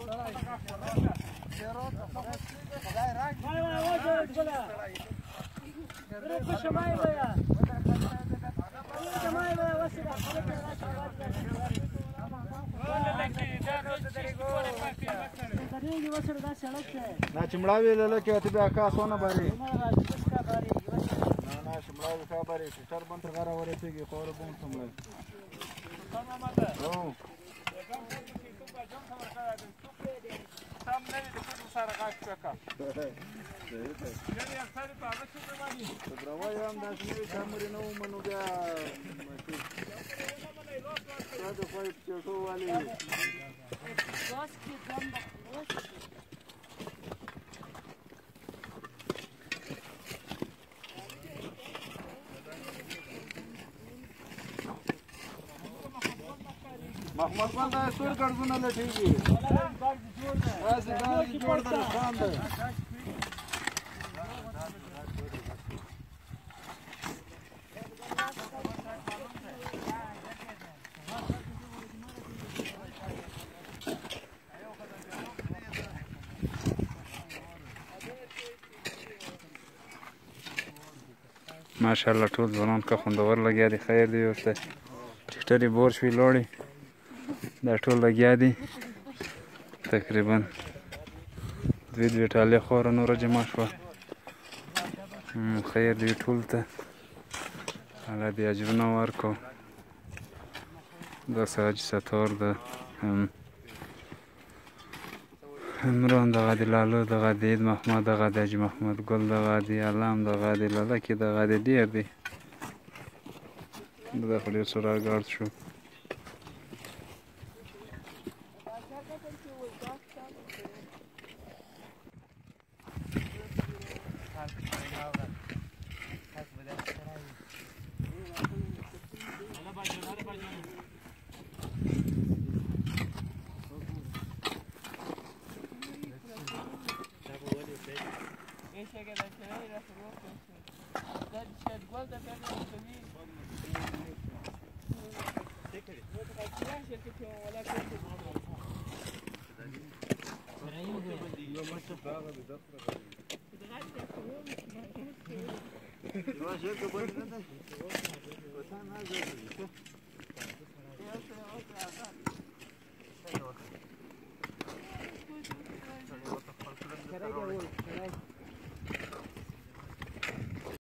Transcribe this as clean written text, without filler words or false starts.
Na chimlavi lele ke ati bia ka sona bari. Na chimlavi ka bari. Sitar ban tagara wale tegi khore bon samlai. Oh. Samne de kudu sara kaç peka. Yani aksari pa aksari mani. Bravo yam das ne samri no manu bia. Sada foi pcheto wali. Goski damba. محمد بنده سور ګرځونه لټیږي راځي دا جوړ در خان ده ماشاءالله ټول ځوانان که خوندور لګیا دي خیر دی ورته ټیکټرې بور شوي لوړې دا ټول لګیا دي تقریبا دوې ټالۍ خوره نوره جمع شوه خیر دی ټول ته الله دې اجرونه ورکړو داسې حاجي ستار د عمران دغه د لالو دغه د عید محمد دغه د حاجي محمد ګل دغه د علام دغه د للکې دغه د ډېر دی دا خو ډېر څه راګرد شو Keraj